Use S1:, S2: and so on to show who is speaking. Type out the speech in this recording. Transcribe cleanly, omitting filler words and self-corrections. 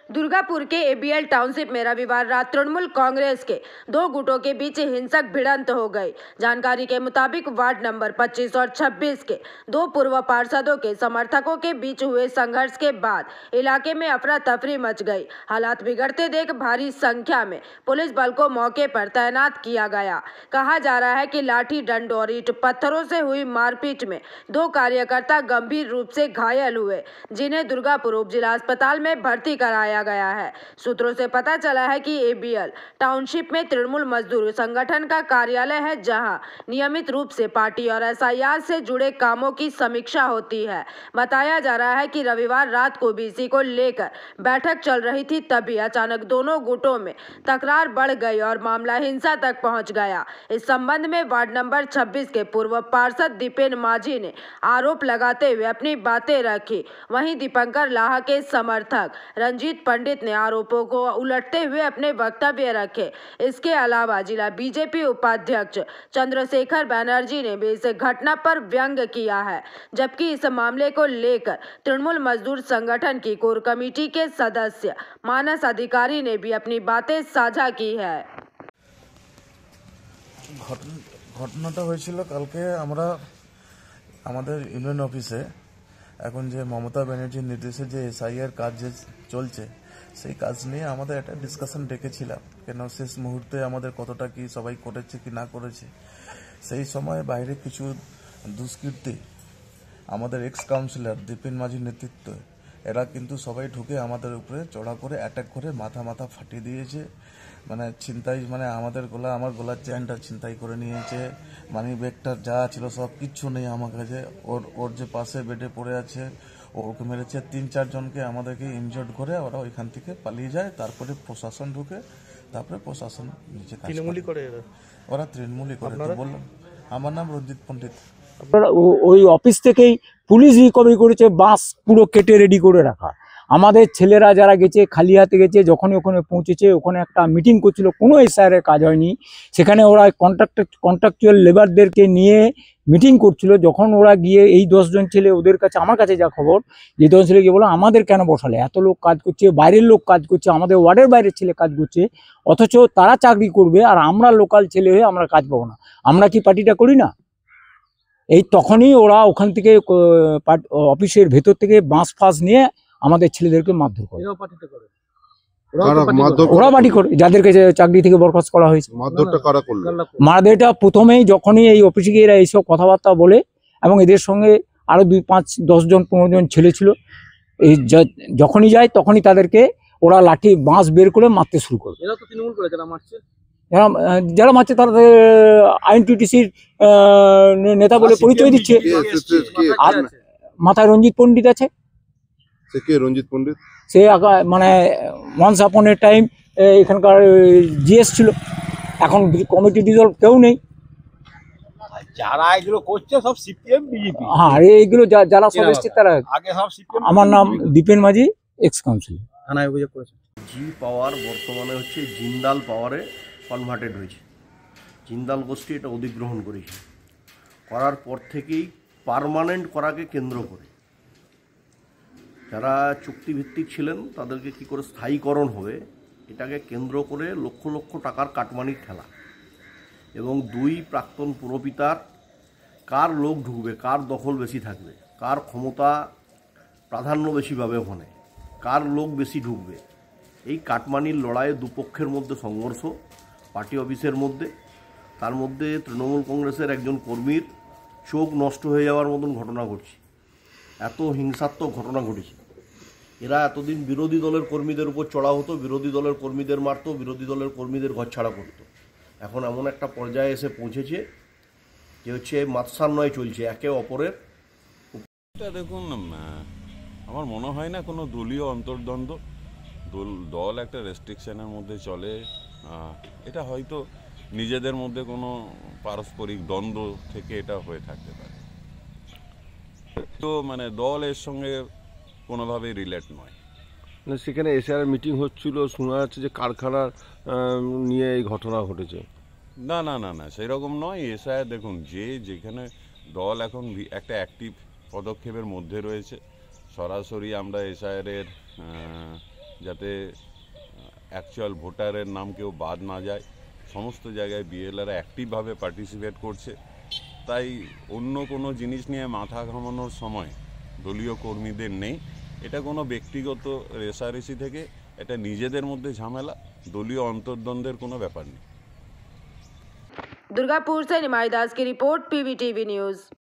S1: दुर्गापुर के ABL township में रविवार रात तृणमूल कांग्रेस के दो गुटों के बीच हिंसक भिड़ंत हो गई। जानकारी के मुताबिक वार्ड नंबर 25 और 26 के दो पूर्व पार्षदों के समर्थकों के बीच हुए संघर्ष के बाद इलाके में अफरा तफरी मच गई। हालात बिगड़ते देख भारी संख्या में पुलिस बल को मौके पर तैनात किया गया। कहा जा रहा है कि लाठी डंड और ईंट पत्थरों से हुई मारपीट में दो कार्यकर्ता गंभीर रूप से घायल हुए, जिन्हें दुर्गापुर उप जिला अस्पताल में भर्ती कराया गया है। सूत्रों से पता चला है कि एबीएल टाउनशिप में तृणमूल मजदूर संगठन का कार्यालय है, जहां नियमित रूप से पार्टी और एसआईआर से जुड़े कामों की समीक्षा होती है। बताया जा रहा है कि रविवार रात को भी इसी को लेकर बैठक चल रही थी, तभी अचानक दोनों गुटों में तकरार बढ़ गई और मामला हिंसा तक पहुंच गया। इस संबंध में वार्ड नंबर 26 के पूर्व पार्षद दीपेन माझी ने आरोप लगाते हुए अपनी बातें रखी। वहीं दीपंकर लाहा के समर्थक रंजीत पंडित ने आरोपों को उलटते हुए अपने वक्तव्य रखे। इसके अलावा जिला बीजेपी उपाध्यक्ष चंद्रशेखर बैनर्जी ने भी इस घटना पर व्यंग किया है, जबकि इस मामले को लेकर तृणमूल मजदूर संगठन की कोर कमेटी के सदस्य मानस अधिकारी ने भी अपनी बातें साझा की है।
S2: ঘটনাটা হয়েছিল কালকে আমরা আমাদের ইউনিয়ন অফিসে এখন যে মমতা ব্যানার্জির নির্দেশে যে এসআইআর কাজ যে চলছে সেই কাজ নিয়ে আমাদের একটা ডিসকাশন ডেকেছিলাম, কেন শেষ মুহূর্তে আমাদের কতটা কি সবাই করেছে কি না করেছে। সেই সময় বাইরে কিছু দুষ্কৃতী আমাদের এক্স কাউন্সিলর দীপেন মাঝির নেতৃত্বে এরা কিন্তু সবাই ঢুকে আমাদের উপরে চড়া করে অ্যাটাক করে মাথা ফাটিয়ে দিয়েছে। মানে ছিনতাই, মানে আমার গলার চেনটা ছিনতাই করে নিয়েছে, মানি ব্যাগটা যা ছিল সব কিচ্ছু নেই আমার কাছে। ওর যে পাশে বেডে পড়ে আছে ওকে মেরেছে। 3-4 জনকে আমাদেরকে ইনজোর্ড করে ওরা ওইখান থেকে পালিয়ে যায়। তারপরে প্রশাসন ঢুকে, তারপরে প্রশাসন নিচে তৃণমূলী করে, ওরা তৃণমূলী করে। তো বললাম, আমার নাম রঞ্জিত পণ্ডিত।
S3: ওই অফিস থেকেই পুলিশ রিকভারি করেছে বাস পুরো কেটে রেডি করে রাখা। আমাদের ছেলেরা যারা গেছে খালি হাতে গেছে, যখনই ওখানে পৌঁছেছে ওখানে একটা মিটিং করছিল, কোনো এসআইআরের কাজ হয়নি। সেখানে ওরা কন্ট্রাকচুয়াল লেবারদেরকে নিয়ে মিটিং করছিল। যখন ওরা গিয়ে এই 10 জন ছেলে ওদের কাছে, আমার কাছে যা খবর, যে 10 ছেলে গিয়ে বলো আমাদের কেন বসালে, এত লোক কাজ করছে, বাইরের লোক কাজ করছে, আমাদের ওয়ার্ডের বাইরের ছেলে কাজ করছে, অথচ তারা চাকরি করবে আর আমরা লোকাল ছেলে হয়ে আমরা কাজ পাবো না, আমরা কি পার্টিটা করি না? এই তখনই ওরা ওখান থেকে অফিসের ভেতর থেকে বাঁশ ফাঁস নিয়ে আমাদের ছেলেদেরকে মারধর করে। ওরা পার্টি করে, যাদেরকে চাকরি থেকে বরখাস্ত করা হয়েছে। মারধরটা প্রথমেই যখনই এই অফিসে গিয়ে এরা এইসব কথাবার্তা বলে, এবং এদের সঙ্গে আরো 2, 5, 10 জন 15 জন ছেলে ছিল, এই যখনই যায় তখনই তাদেরকে ওরা লাঠি বাঁশ বের করে মারতে শুরু করে। যারা মারছে তারা আইএনটিটিসির নেতা বলে পরিচয় দিচ্ছে। আর মাথায় রঞ্জিত পণ্ডিত আছে। সে মানে ওয়ান্স আপন এ টাইম এখানকার জিএস ছিল, এখন কমিটি ডিসলভ কেউ নেই।
S4: যারা এগুলো করছে সব সিপিএম বিজেপি।
S3: হ্যাঁ, এইগুলো যারা সব এসছে তারা
S4: আগে সব সিপিএম।
S3: আমার নাম দীপেন মাঝি, এক্স কাউন্সিলর।
S4: থানায় অভিযোগ করেছে।
S5: জি পাওয়ার বর্তমানে হচ্ছে জিন্দাল পাওয়ারে কনভার্টেড হয়েছে। জিন্দাল গোষ্ঠী এটা অধিগ্রহণ করেছে, করার পর থেকেই পার্মানেন্ট করাকে কেন্দ্র করে যারা চুক্তিভিত্তিক ছিলেন তাদেরকে কি করে স্থায়ীকরণ হবে এটাকে কেন্দ্র করে লক্ষ লক্ষ টাকার কাটমানির খেলা। এবং 2 প্রাক্তন পুরপিতার কার লোক ঢুকবে, কার দখল বেশি থাকবে, কার ক্ষমতা প্রাধান্য বেশি পাবে, ওখানে কার লোক বেশি ঢুকবে, এই কাটমানির লড়াইয়ে দুপক্ষের মধ্যে সংঘর্ষ পার্টি অফিসের মধ্যে। তার মধ্যে তৃণমূল কংগ্রেসের একজন কর্মীর চোখ নষ্ট হয়ে যাওয়ার মতন ঘটনা ঘটছে। এত হিংসাত্মক ঘটনা ঘটেছে। এরা এতদিন বিরোধী দলের কর্মীদের উপর চড়া হতো, বিরোধী দলের কর্মীদের মারতো, বিরোধী দলের কর্মীদের ঘরছাড়া করতো। এখন এমন একটা পর্যায়ে এসে পৌঁছেছে যে হচ্ছে মাৎসান্যায় চলছে একে অপরের।
S6: দেখুন, আমার মনে হয় না কোনো দলীয় অন্তর্দ্বন্দ্ব, দল একটা রেস্ট্রিকশনের মধ্যে চলে। এটা হয়তো নিজেদের মধ্যে কোনো পারস্পরিক দ্বন্দ্ব থেকে এটা হয়ে থাকতে পারে। তো মানে দল এর সঙ্গে কোনোভাবেই রিলেট নয়।
S7: সেখানে এসআইআর মিটিং হচ্ছিল, শোনা যাচ্ছে যে কারখানার নিয়ে এই ঘটনা ঘটেছে।
S6: না না না না, সেরকম নয়। এসআইআর দেখুন, যেখানে দল এখন একটা অ্যাক্টিভ পদক্ষেপের মধ্যে রয়েছে, সরাসরি আমরা এসআইআরের যাতে অ্যাকচুয়াল ভোটারের নাম কেউ বাদ না যায়। সমস্ত জায়গায় বিএলআররা অ্যাক্টিভভাবে পার্টিসিপেট করছে। তাই অন্য কোনো জিনিস নিয়ে মাথা ঘামানোর সময় দলীয় কর্মীদের নেই। এটা কোনো ব্যক্তিগত রেষারেষি থেকে এটা নিজেদের মধ্যে ঝামেলা, দলীয় অন্তর্দ্বন্দ্বের কোনো ব্যাপার নেই।
S1: दुर्गापुर से निमाई दास की रिपोर्ट, पीवीटीवी न्यूज।